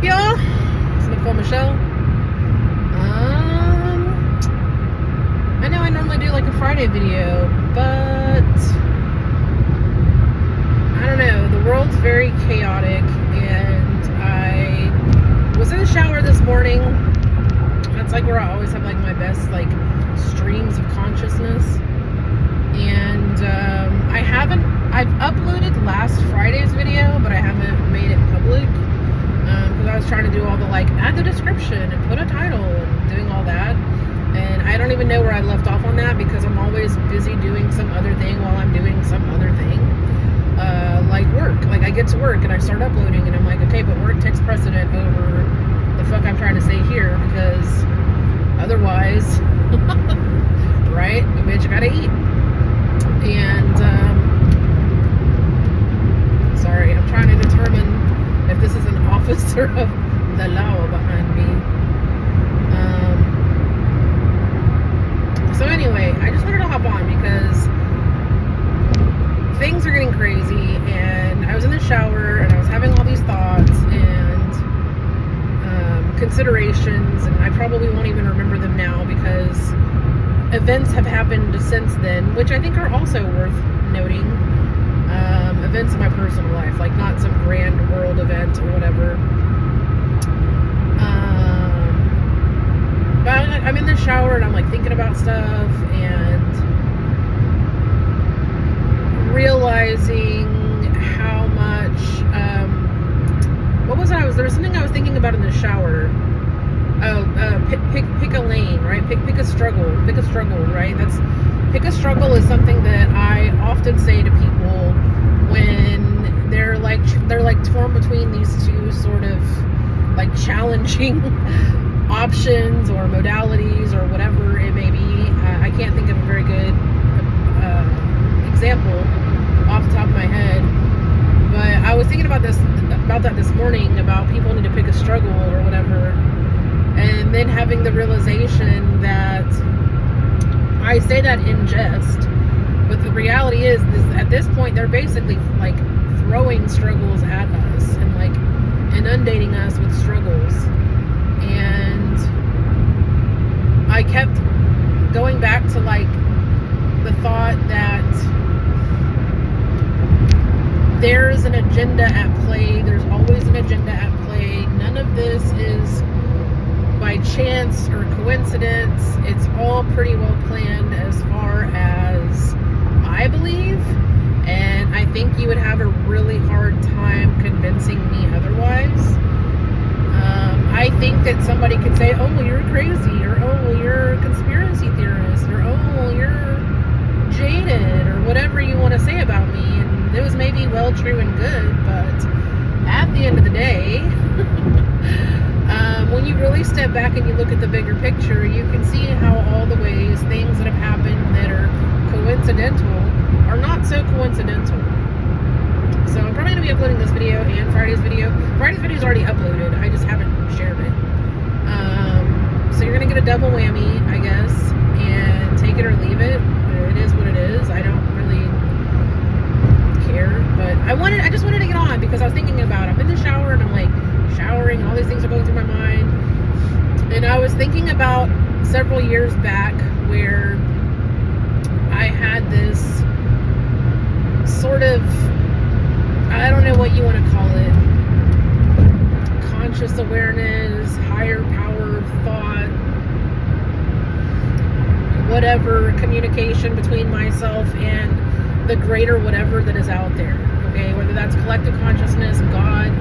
y'all? It's Nicole Michelle. I know I normally do like a Friday video, but I don't know. The world's very chaotic, and I was in the shower this morning. That's like where I always have like my best like streams of consciousness. And I've uploaded last Friday's video, but I haven't made it public. Because I was trying to do all the like add the description and put a title and doing all that, and I don't even know where I left off on that because I'm always busy doing some other thing while I'm doing some other thing, like work. Like I get to work and I start uploading and I'm like, okay, but work takes precedent over the fuck I'm trying to say here, because otherwise right, you bitch gotta eat. And sorry, I'm trying to determine if this is an officer of the law behind me. So anyway, I just wanted to hop on because things are getting crazy, and I was in the shower and I was having all these thoughts and considerations, and I probably won't even remember them now because events have happened since then, which I think are also worth noting. Events in my personal life, like not some grand world event or whatever. But I'm in the shower and I'm like thinking about stuff and realizing how much what was I was there was something I was thinking about in the shower. Pick a lane, right? Pick a struggle, right? Pick a struggle is something that I often say to people when they're like torn between these two sort of like challenging options or modalities or whatever it may be. I can't think of a very good example off the top of my head, but I was thinking about that this morning, about people need to pick a struggle or whatever, and then having the realization that I say that in jest, but the reality is at this point they're basically like throwing struggles at us and like inundating us with struggles. And I kept going back to like the thought that there's an agenda at play. There's always an agenda at play. None of this is by chance or coincidence. It's all pretty well planned as far as I believe, and I think you would have a really hard time convincing me otherwise. I think that somebody could say, oh, well, you're crazy, or oh, well, you're a conspiracy theorist, or oh, well, you're jaded, or whatever you want to say about me, and it was maybe well, true, and good, but at the end of the day, when you really step back and you look at the bigger picture, you can see how all the ways things that have happened that are coincidental are not so coincidental. So I'm probably going to be uploading this video and Friday's video. Friday's video is already uploaded. I just haven't shared it. So you're going to get a double whammy, I guess, and take it or leave it. It is what it is. I don't really care, but I just wanted to get on because I was thinking about it. I'm in the shower and I'm like showering, all these things are going through my mind, and I was thinking about several years back where I had this sort of, I don't know what you want to call it, conscious awareness, higher power thought, whatever, communication between myself and the greater whatever that is out there, okay, whether that's collective consciousness, God.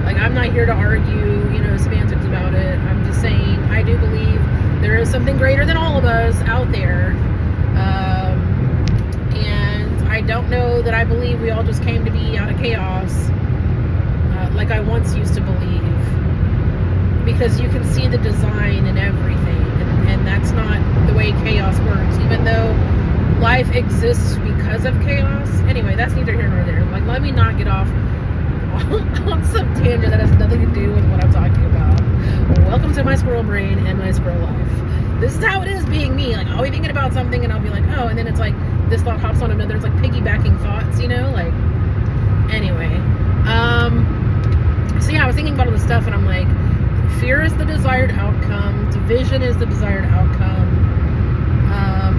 Like, I'm not here to argue, semantics about it. I'm just saying I do believe there is something greater than all of us out there. And I don't know that I believe we all just came to be out of chaos, like I once used to believe. Because you can see the design in everything. And that's not the way chaos works. Even though life exists because of chaos. Anyway, that's neither here nor there. Like, let me not get off on some tangent that has nothing to do with what I'm talking about. Welcome to my squirrel brain and my squirrel life. This is how it is being me. Like, I'll be thinking about something and I'll be like, oh, and then it's like this thought hops on another. It's like piggybacking thoughts, like, anyway. So yeah, I was thinking about all this stuff, and I'm like, fear is the desired outcome, division is the desired outcome,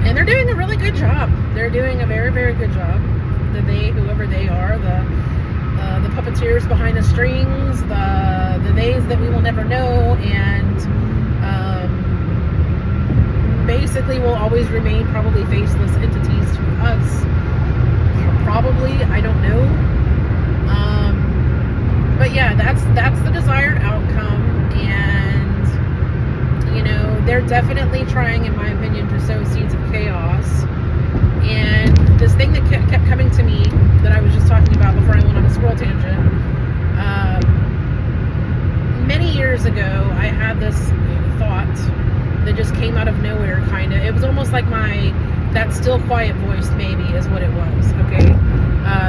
and they're doing a really good job. They're doing a very, very good job. Whoever they are, the puppeteers behind the strings, the theys that we will never know, and basically will always remain probably faceless entities to us. Probably, I don't know. But yeah, that's the desired outcome, and they're definitely trying, in my opinion, to sow seeds of chaos. And this thing that kept coming to me that I was just talking about before I went on a squirrel tangent. Many years ago, I had this thought that just came out of nowhere, kind of. It was almost like that still quiet voice, maybe, is what it was, okay?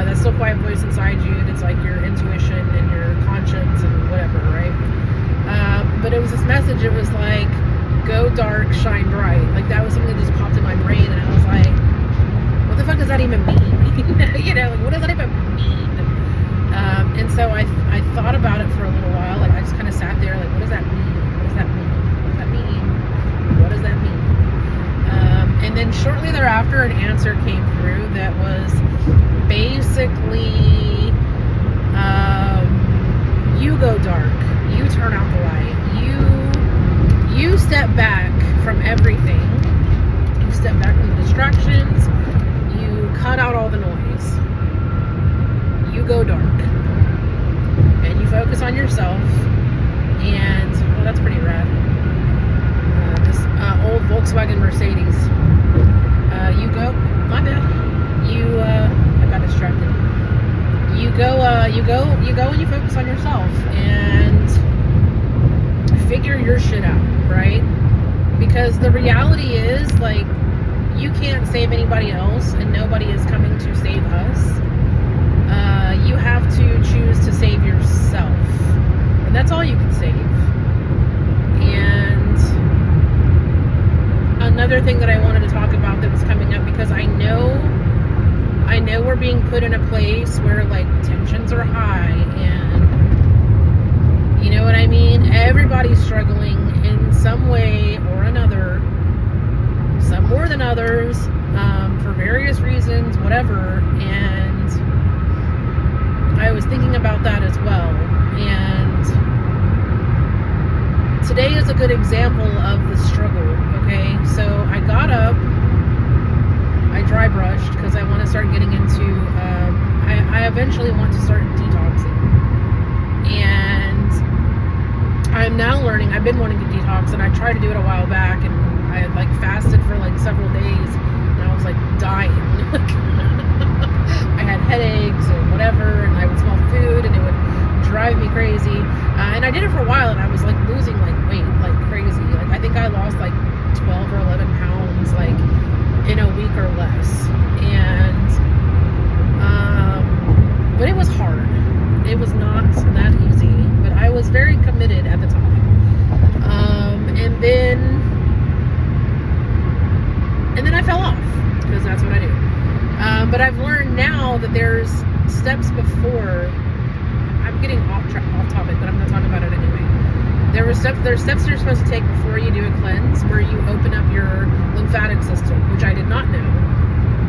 That still quiet voice inside you that's like your intuition and your conscience and whatever, right? But it was this message. It was like, go dark, shine bright. Like, that was something that just popped in my brain, and I was like, what the fuck does that even mean? Like, what does that even mean? And so I thought about it for a little while. Like, I just kind of sat there, like, what does that mean? What does that mean? What does that mean? What does that mean? And then shortly thereafter, an answer came through that was basically, you go dark, you turn out the light, you step back from everything, you step back from the distractions, you cut out all the noise, you go dark, and you focus on yourself. And well, that's pretty rad. This old Volkswagen Mercedes. You go, my bad. I got distracted. You go and you focus on yourself and figure your shit out, right? Because the reality is, like, you can't save anybody else, and nobody is coming to save us. You have to choose to save yourself, and that's all you can save. And another thing that I wanted to talk about that was coming up, because I know we're being put in a place where, like, tensions are high, and you know what I mean? Everybody's struggling in some way or another, some more than others, for various reasons, whatever. And I was thinking about that as well. And today is a good example of the struggle, okay? So I got up, I dry brushed, because I want to start getting into, I eventually want to start detoxing. And I'm now learning, I've been wanting to detox, and I tried to do it a while back, and I had, like, fasted for, like, several days, and I was, like, dying. I had headaches or whatever, and I would smell food, and it would drive me crazy. And I did it for a while, and I was, like, losing, like, weight like crazy. Like, I think I lost, like, 12 or 11 pounds, like, in a week or less. And but it was hard. It was not that easy, but I was very committed at the time. And then I fell off, because that's what I do. But I've learned now that there's steps before. I'm getting off topic, but I'm going to talk about it anyway. There's steps you're supposed to take before you do a cleanse, where you open up your lymphatic system, which I did not know.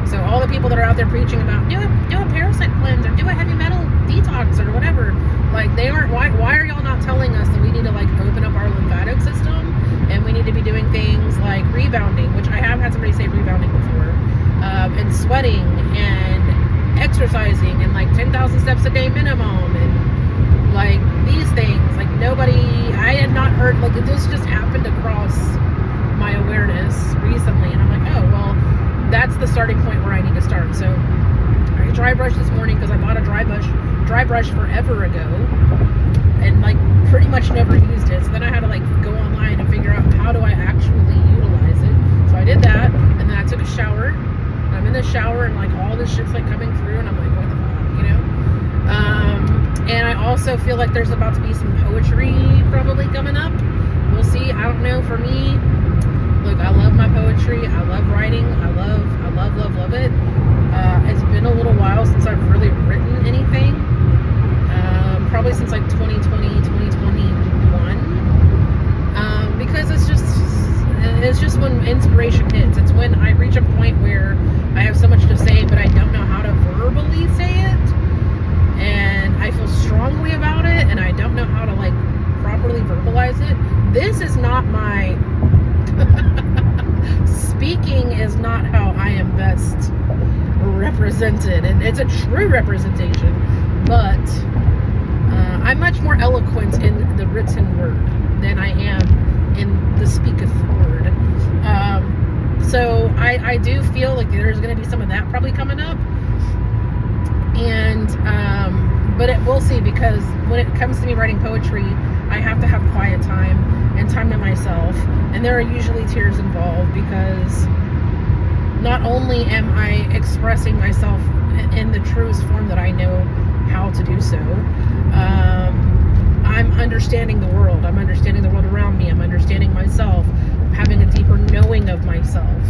So all the people that are out there preaching about do a parasite cleanse, or do a heavy metal detox, or whatever, like, they aren't. Why are y'all not telling us that we need to, like, open up our lymphatic system, and we need to be doing things like rebounding, which I have had somebody say rebounding before, and sweating and exercising, and, like, 10,000 steps a day minimum, and, like, these things. Like, I had not heard, like, this just happened across my awareness recently, and I'm like, oh, well, that's the starting point where I need to start. So I dry brushed this morning, because I bought a dry brush forever ago, and, like, pretty much never used it. So then I had to, like, go online and figure out how do I actually utilize it. So I did that, and then I took a shower. I'm in the shower, and, like, all this shit's, like, coming through, and I'm like, what the fuck, you know? And I also feel like there's about to be some poetry probably coming up. We'll see. I don't know. For me, look, I love my poetry. I love writing. I love it. It's been a little while since I've really written anything. Probably since like 2020, 2021. Because it's just when inspiration hits. It's when I reach a point where I have so much to say, but I don't know how to verbally say it. And I feel strongly about it, and I don't know how to like properly verbalize it. This is not my speaking is not how I am best represented, and it's a true representation, but I'm much more eloquent in the written word than I am in the speaketh word. So I do feel like there's going to be some of that probably coming up, and but we'll see, because when it comes to me writing poetry, I have to have quiet time and time to myself, and there are usually tears involved, because not only am I expressing myself in the truest form that I know how to do so, I'm understanding the world. I'm understanding the world around me. I'm understanding myself. I'm having a deeper knowing of myself.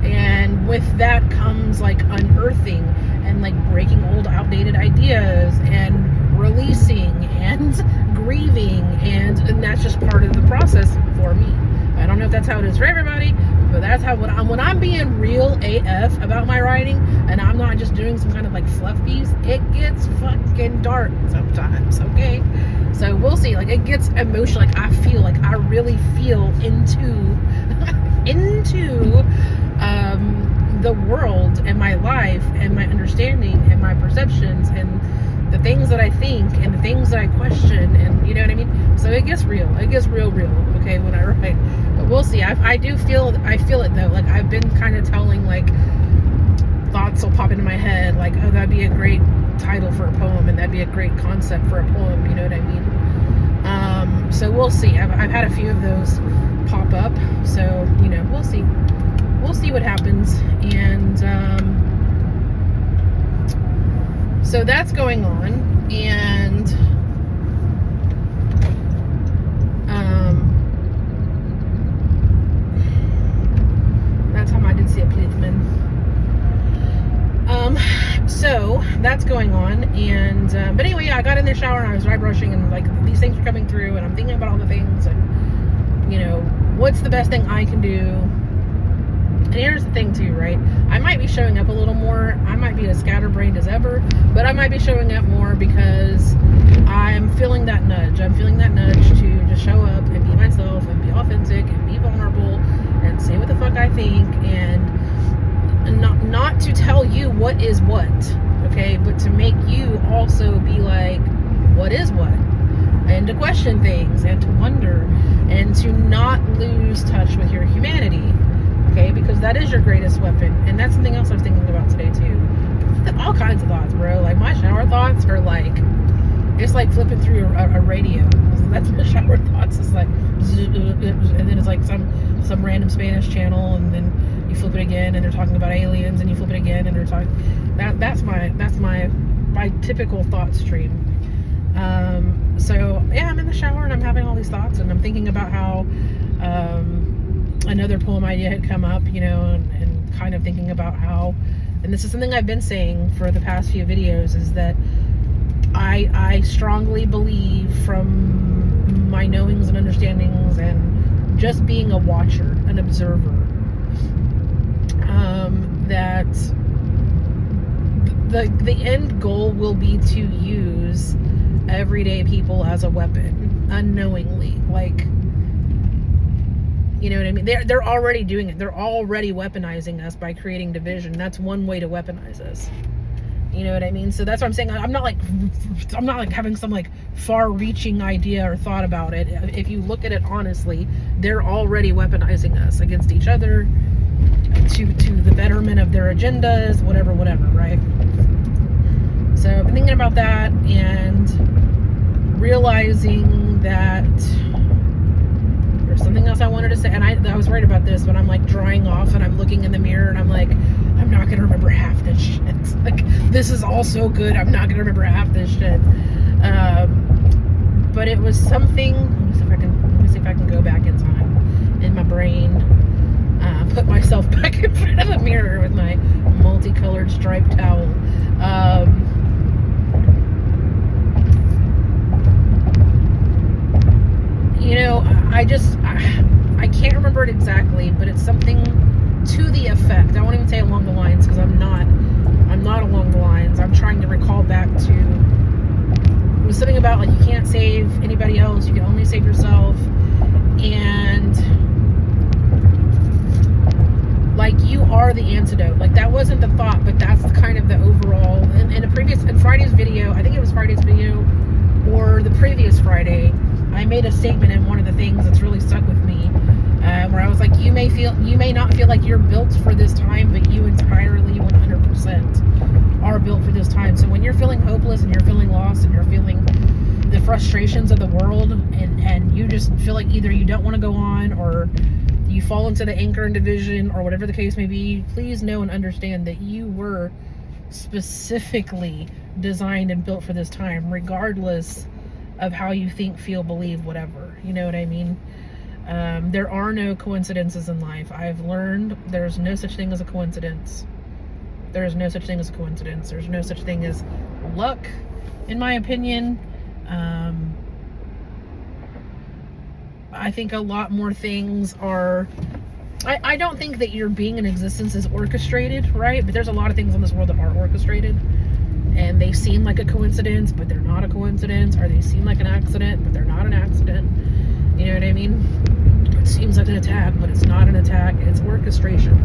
And with that comes like unearthing and like breaking old outdated ideas and releasing and grieving, and that's just part of the process for me. I don't know if that's how it is for everybody, but that's how when I'm being real AF about my writing, and I'm not just doing some kind of like fluff piece, it gets fucking dark sometimes, okay? So we'll see. Like, it gets emotional. Like, I really feel into the world and my life and my understanding and my perceptions and the things that I think and the things that I question, and you know what I mean? So it gets real. It gets real, okay, when I write. But we'll see. I feel it though. Like, I've been kind of telling, like, thoughts will pop into my head, like, oh, that'd be a great title for a poem, and that'd be a great concept for a poem, you know what I mean? So we'll see. I've had a few of those pop up, so, you know, we'll see. We'll see what happens. And so that's going on, and that time I did see a policeman. So that's going on, and but anyway, yeah, I got in the shower and I was dry brushing, and like these things are coming through, and I'm thinking about all the things, and you know, what's the best thing I can do. And here's the thing too, right? I might be showing up a little more. I might be as scatterbrained as ever, but I might be showing up more because I'm feeling that nudge. I'm feeling that nudge to just show up and be myself and be authentic and be vulnerable and say what the fuck I think, and not to tell you what is what, okay? But to make you also be like, what is what? And to question things and to wonder and to not lose touch with your humanity. Okay, because that is your greatest weapon. And that's something else I was thinking about today too. All kinds of thoughts, bro. Like, my shower thoughts are like, it's like flipping through a radio. That's my shower thoughts. It's like, and then it's like some random Spanish channel, and then you flip it again and they're talking about aliens, and you flip it again and they're talking. That's my typical thought stream. So yeah, I'm in the shower and I'm having all these thoughts, and I'm thinking about how another poem idea had come up, you know, and kind of thinking about how, and this is something I've been saying for the past few videos, is that I strongly believe, from my knowings and understandings and just being a watcher, an observer, that the end goal will be to use everyday people as a weapon, unknowingly. Like, you know what I mean? They're already doing it. They're already weaponizing us by creating division. That's one way to weaponize us. You know what I mean? So that's what I'm saying. I'm not like having some like far-reaching idea or thought about it. If you look at it honestly, they're already weaponizing us against each other to the betterment of their agendas, whatever, right? So I've been thinking about that and realizing that there's something else I wanted to say, and I was right about this, when I'm like drying off and I'm looking in the mirror and I'm like, I'm not gonna remember half this shit. Like, this is all so good, I'm not gonna remember half this shit. But it was something. Let me see if I can go back in time in my brain. Put myself back in front of the mirror with my multicolored striped towel. I can't remember it exactly, but it's something to the effect. I won't even say along the lines, because I'm not along the lines. I'm trying to recall back to, it was something about like you can't save anybody else, you can only save yourself, and like you are the antidote. Like that wasn't the thought, but that's kind of the overall. In Friday's video, I think it was Friday's video or the previous Friday, I made a statement in one of the things that's really stuck with me, where I was like, you may not feel like you're built for this time, but you entirely 100% are built for this time. So when you're feeling hopeless and you're feeling lost and you're feeling the frustrations of the world, and you just feel like either you don't want to go on or you fall into the anchor and division or whatever the case may be, please know and understand that you were specifically designed and built for this time, regardless of how you think, feel, believe, whatever. You know what I mean? There are no coincidences in life. I've learned there's no such thing as a coincidence. There's no such thing as a coincidence. There's no such thing as luck, in my opinion. I think a lot more things are... I don't think that your being in existence is orchestrated, right? But there's a lot of things in this world that are orchestrated. And they seem like a coincidence, but they're not a coincidence. Or they seem like an accident, but they're not an accident. You know what I mean? It seems like an attack, but it's not an attack. It's orchestration.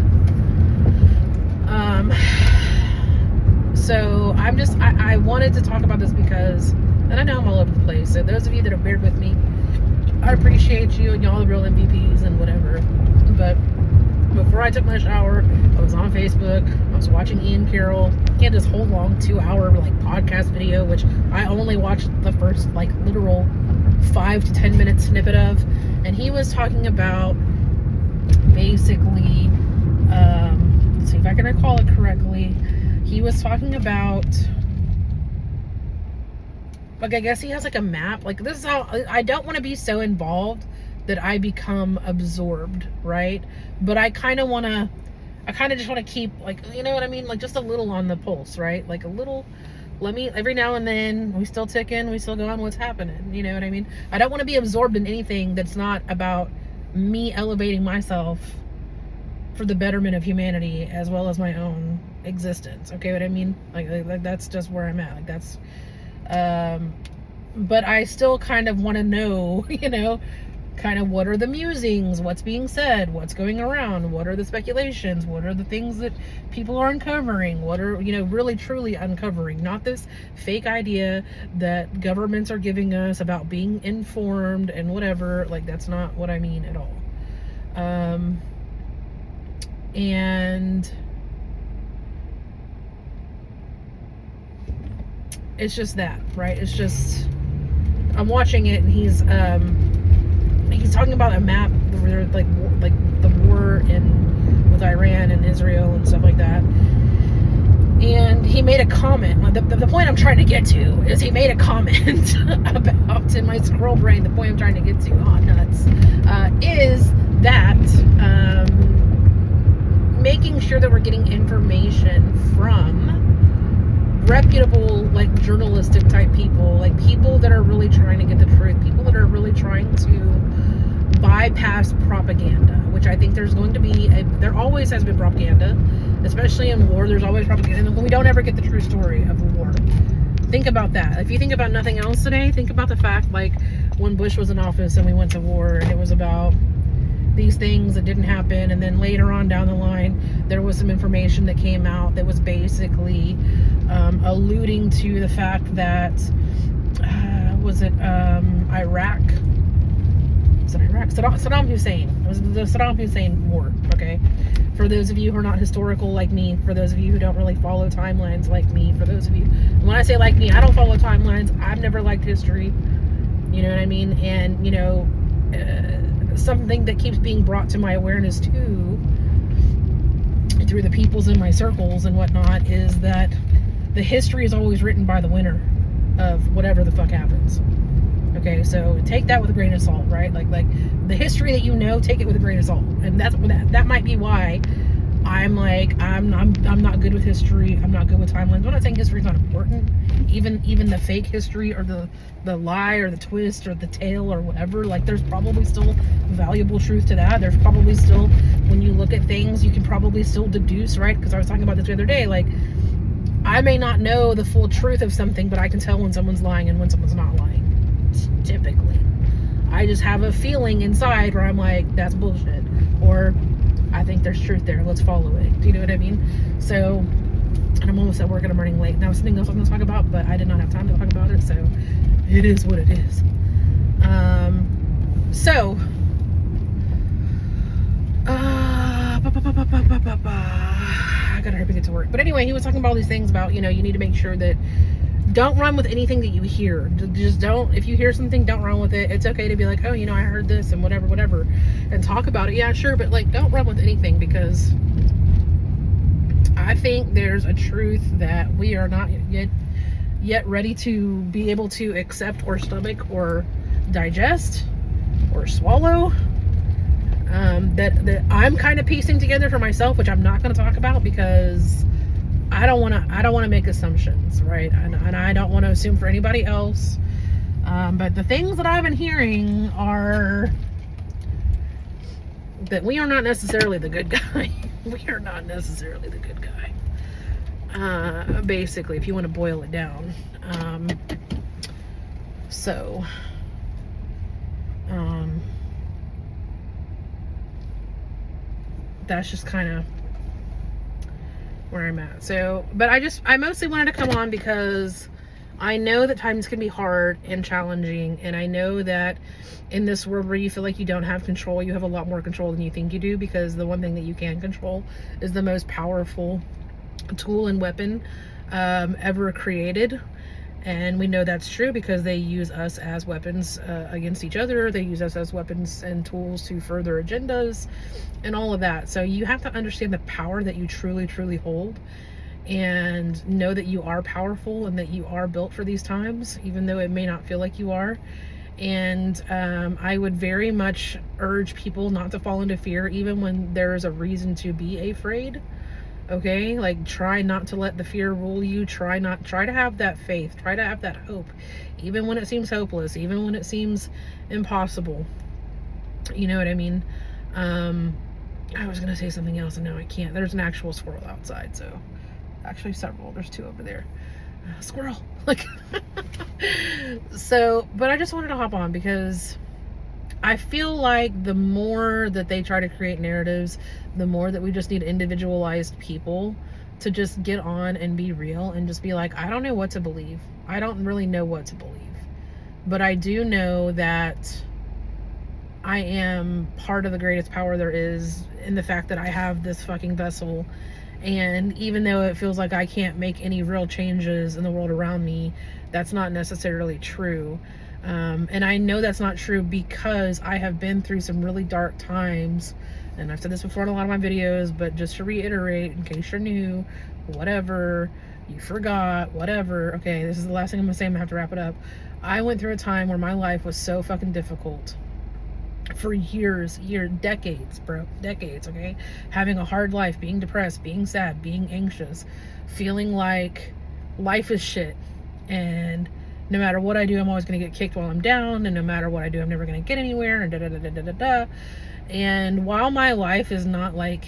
So I wanted to talk about this because, and I know I'm all over the place. So those of you that have bared with me, I appreciate you, and y'all are real MVPs and whatever. But before I took my shower, I was on Facebook. I was watching Ian Carroll. He had this whole long 2-hour like podcast video, which I only watched the first like literal 5 to 10 minute snippet of, and he was talking about basically, let's see if I can recall it correctly. He was talking about, like, I guess he has like a map. Like, this is how I don't want to be so involved that I become absorbed, right? But I kind of just want to keep, like, you know what I mean? Like, just a little on the pulse, right? Like a little, every now and then, we still ticking, we still going, what's happening? You know what I mean? I don't want to be absorbed in anything that's not about me elevating myself for the betterment of humanity as well as my own existence. Okay, what I mean? Like that's just where I'm at. Like, that's, but I still kind of want to know, you know, kind of what are the musings, what's being said, what's going around, what are the speculations, what are the things that people are uncovering, what are, you know, really truly uncovering, not this fake idea that governments are giving us about being informed and whatever. Like, that's not what I mean at all. And it's just that, right? It's just, I'm watching it, and he's talking about a map where like the war with Iran and Israel and stuff like that. And he made a comment. The point I'm trying to get to is he made a comment about, in my scroll brain, the point I'm trying to get to, nuts, is that making sure that we're getting information from reputable, like, journalistic type people, like people that are really trying to get the truth, people that are really trying to bypass propaganda, which I think there's going to be there always has been propaganda, especially in war. There's always propaganda, and we don't ever get the true story of the war. Think about that. If you think about nothing else today, think about the fact, like, when Bush was in office and we went to war, and it was about these things that didn't happen, and then later on down the line there was some information that came out that was basically alluding to the fact that was it Iraq? Was it Iraq? Saddam Hussein. It was the Saddam Hussein war. Okay, for those of you who are not historical like me, for those of you who don't really follow timelines like me, for those of you, when I say like me, I don't follow timelines. I've never liked history. You know what I mean? And, you know, something that keeps being brought to my awareness too, through the peoples in my circles and whatnot, is that the history is always written by the winner of whatever the fuck happens. Okay, so take that with a grain of salt, right? Like the history that you know, take it with a grain of salt. And that might be why I'm like, I'm not good with history. I'm not good with timelines. I'm not saying history's not important. Even the fake history, or the lie, or the twist, or the tale, or whatever, like there's probably still valuable truth to that. There's probably still, when you look at things, you can probably still deduce, right? Because I was talking about this the other day, like, I may not know the full truth of something, but I can tell when someone's lying and when someone's not lying. Typically, I just have a feeling inside where I'm like, that's bullshit, or I think there's truth there, let's follow it. Do you know what I mean? So, and I'm almost at work and I'm running late. Now, something else I was going to talk about, but I did not have time to talk about it, so it is what it is. So, I gotta hurry to get to work. But anyway, he was talking about all these things about, you need to make sure that don't run with anything that you hear. Just don't, if you hear something, don't run with it. It's okay to be like, oh, I heard this and whatever, and talk about it. Yeah, sure, but like, don't run with anything, because I think there's a truth that we are not yet ready to be able to accept or stomach or digest or swallow. That I'm kind of piecing together for myself, which I'm not going to talk about, because I don't want to make assumptions, right? And I don't want to assume for anybody else. But the things that I've been hearing are that we are not necessarily the good guy. We are not necessarily the good guy. Basically, if you want to boil it down. That's just kind of where I'm at. So, but I mostly wanted to come on because I know that times can be hard and challenging, and I know that in this world where you feel like you don't have control, you have a lot more control than you think you do, because the one thing that you can control is the most powerful tool and weapon ever created. And we know that's true because they use us as weapons against each other. They use us as weapons and tools to further agendas and all of that. So you have to understand the power that you truly, truly hold, and know that you are powerful and that you are built for these times, even though it may not feel like you are. And I would very much urge people not to fall into fear, even when there's a reason to be afraid. Okay, like, try not to let the fear rule you. Try to have that faith. Try to have that hope, even when it seems hopeless, even when it seems impossible. You know what I mean? I was gonna say something else and now I can't. There's an actual squirrel outside, so actually several. There's two over there. Squirrel. Like, so, but I just wanted to hop on because I feel like the more that they try to create narratives, the more that we just need individualized people to just get on and be real and just be like, I don't know what to believe. I don't really know what to believe. But I do know that I am part of the greatest power there is in the fact that I have this fucking vessel. And even though it feels like I can't make any real changes in the world around me, that's not necessarily true. And I know that's not true because I have been through some really dark times. And I've said this before in a lot of my videos, but just to reiterate, in case you're new, whatever, you forgot, whatever. Okay, this is the last thing I'm gonna say. I'm gonna have to wrap it up. I went through a time where my life was so fucking difficult for years, decades, bro, decades, okay? Having a hard life, being depressed, being sad, being anxious, feeling like life is shit. And no matter what I do, I'm always going to get kicked while I'm down. And no matter what I do, I'm never going to get anywhere. And da-da-da-da-da-da. And while my life is not like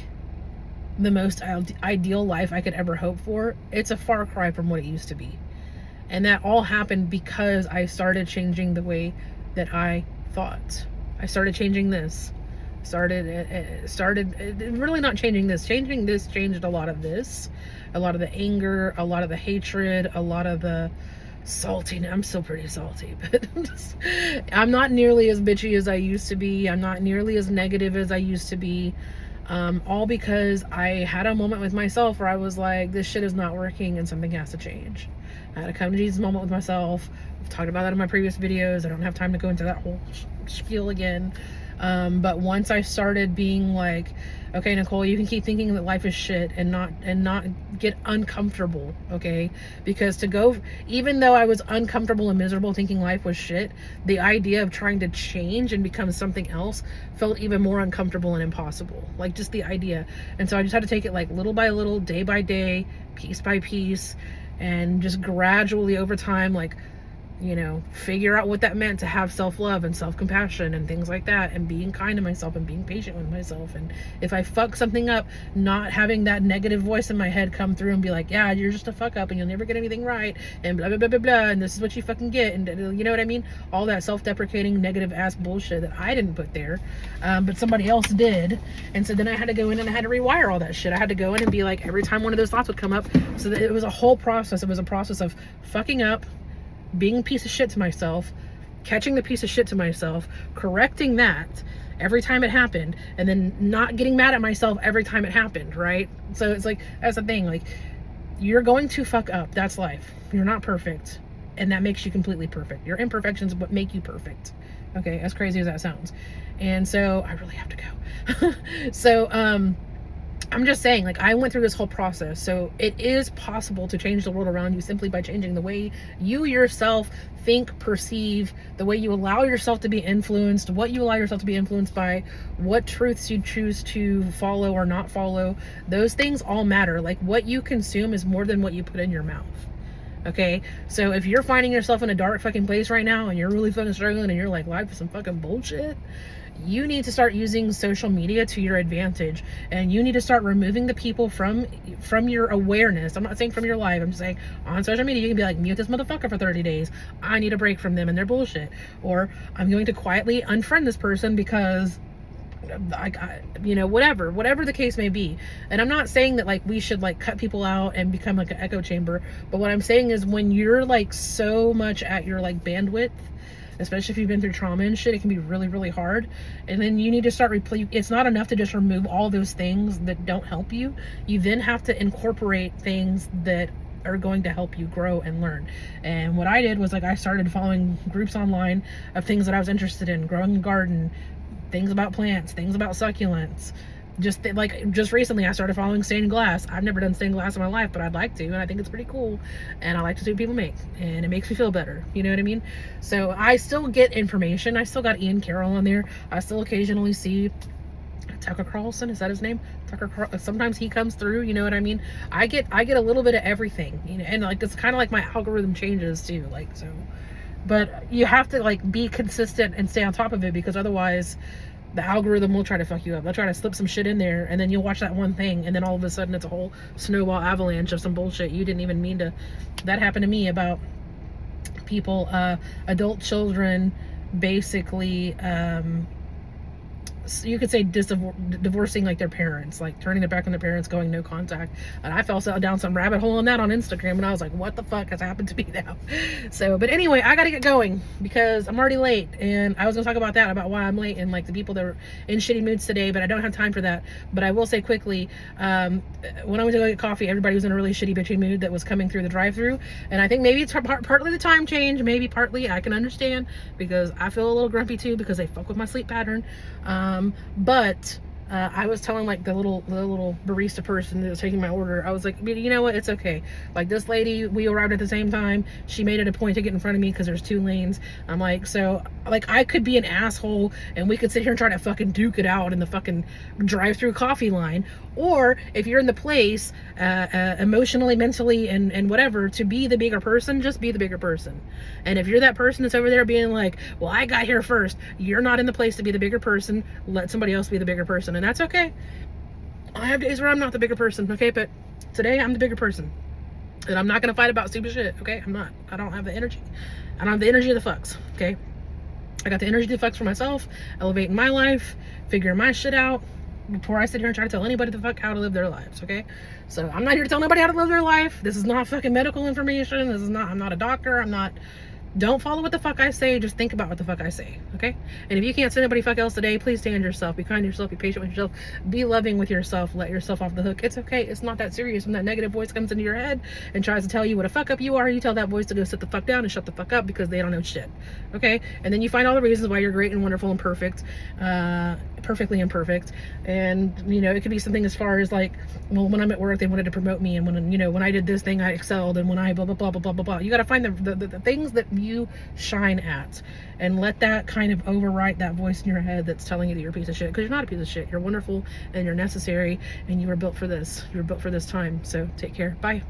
the most ideal life I could ever hope for, it's a far cry from what it used to be. And that all happened because I started changing the way that I thought. I started changing this. Really not changing this. Changing this changed a lot of this. A lot of the anger, a lot of the hatred, a lot of the salty. I'm still pretty salty, but I'm not nearly as bitchy as I used to be. I'm not nearly as negative as I used to be. All because I had a moment with myself where I was like, this shit is not working and something has to change. I had a come to Jesus moment with myself. I've talked about that in my previous videos. I don't have time to go into that whole spiel again. But once I started being like, okay, Nicole, you can keep thinking that life is shit and not get uncomfortable, okay? Because even though I was uncomfortable and miserable thinking life was shit, the idea of trying to change and become something else felt even more uncomfortable and impossible. Like, just the idea. And so I just had to take it like little by little, day by day, piece by piece, and just gradually over time, like, figure out what that meant to have self-love and self-compassion and things like that, and being kind to myself and being patient with myself. And if I fuck something up, not having that negative voice in my head come through and be like, yeah, you're just a fuck up and you'll never get anything right and blah blah blah blah blah, and this is what you fucking get, and you know what I mean, all that self-deprecating negative ass bullshit that I didn't put there, but somebody else did. And so then I had to go in and I had to rewire all that shit. I had to go in and be like, every time one of those thoughts would come up, so that it was a whole process. It was a process of fucking up, being a piece of shit to myself, catching the piece of shit to myself, correcting that every time it happened, and then not getting mad at myself every time it happened, right? So it's like, that's the thing, like, you're going to fuck up. That's life. You're not perfect, and that makes you completely perfect. Your imperfections is what make you perfect. Okay, as crazy as that sounds. And so I really have to go. So I'm just saying, like, I went through this whole process. So it is possible to change the world around you simply by changing the way you yourself think, perceive, the way you allow yourself to be influenced, what you allow yourself to be influenced by, what truths you choose to follow or not follow. Those things all matter. Like, what you consume is more than what you put in your mouth. Okay, so if you're finding yourself in a dark fucking place right now and you're really fucking struggling and you're like, life is some fucking bullshit, you need to start using social media to your advantage, and you need to start removing the people from your awareness. I'm not saying from your life. I'm just saying on social media you can be like, mute this motherfucker for 30 days. I need a break from them and their bullshit. Or I'm going to quietly unfriend this person because whatever the case may be. And I'm not saying that like we should like cut people out and become like an echo chamber, but what I'm saying is when you're like so much at your like bandwidth, especially if you've been through trauma and shit, it can be really, really hard. And then you need to start it's not enough to just remove all those things that don't help you. You then have to incorporate things that are going to help you grow and learn. And what I did was, like, I started following groups online of things that I was interested in, growing a garden, things about plants, things about succulents. Just recently I started following stained glass. I've never done stained glass in my life, but I'd like to, and I think it's pretty cool, and I like to see what people make, and it makes me feel better, you know what I mean? So I still get information. I still got Ian Carroll on there. I still occasionally see Tucker Carlson, is that his name? Sometimes he comes through, you know what I mean? I get a little bit of everything, you know, and like it's kind of like my algorithm changes too, like, so. But you have to like be consistent and stay on top of it, because otherwise the algorithm will try to fuck you up. They'll try to slip some shit in there, and then you'll watch that one thing, and then all of a sudden it's a whole snowball avalanche of some bullshit you didn't even mean to. That happened to me about people, adult children, basically, you could say divorcing like their parents, like turning their back on their parents, going no contact. And I fell down some rabbit hole on that on Instagram, and I was like, what the fuck has happened to me now? So, but anyway, I gotta get going because I'm already late, and I was gonna talk about that, about why I'm late and like the people that were in shitty moods today, but I don't have time for that. But I will say quickly, when I went to go get coffee, everybody was in a really shitty bitchy mood that was coming through the drive-thru, and I think maybe it's partly the time change, maybe partly I can understand, because I feel a little grumpy too because they fuck with my sleep pattern. But I was telling like the little barista person that was taking my order, I was like, you know what, it's okay. Like, this lady, we arrived at the same time. She made it a point to get in front of me because there's 2 lanes. I'm like, so like I could be an asshole and we could sit here and try to fucking duke it out in the fucking drive-through coffee line. Or if you're in the place, emotionally, mentally, and whatever, to be the bigger person, just be the bigger person. And if you're that person that's over there being like, well, I got here first, you're not in the place to be the bigger person. Let somebody else be the bigger person. And that's okay. I have days where I'm not the bigger person, okay? But today I'm the bigger person. And I'm not going to fight about stupid shit, okay? I'm not. I don't have the energy. I don't have the energy of the fucks, okay? I got the energy of the fucks for myself, elevating my life, figuring my shit out, before I sit here and try to tell anybody the fuck how to live their lives, okay? So I'm not here to tell nobody how to live their life. This is not fucking medical information. I'm not a doctor. I'm not Don't follow what the fuck I say. Just think about what the fuck I say. Okay? And if you can't stand anybody fuck else today, please stand yourself. Be kind to yourself. Be patient with yourself. Be loving with yourself. Let yourself off the hook. It's okay. It's not that serious. When that negative voice comes into your head and tries to tell you what a fuck up you are, you tell that voice to go sit the fuck down and shut the fuck up, because they don't know shit. Okay? And then you find all the reasons why you're great and wonderful and perfect. Perfectly imperfect. And, you know, it could be something as far as like, well, when I'm at work, they wanted to promote me. And when, you know, when I did this thing, I excelled. And when I blah, blah, blah, blah, blah, blah, blah. You got to find the things that you shine at, and let that kind of overwrite that voice in your head that's telling you that you're a piece of shit, because you're not a piece of shit. You're wonderful and you're necessary, and you were built for this. You were built for this time. So take care. Bye.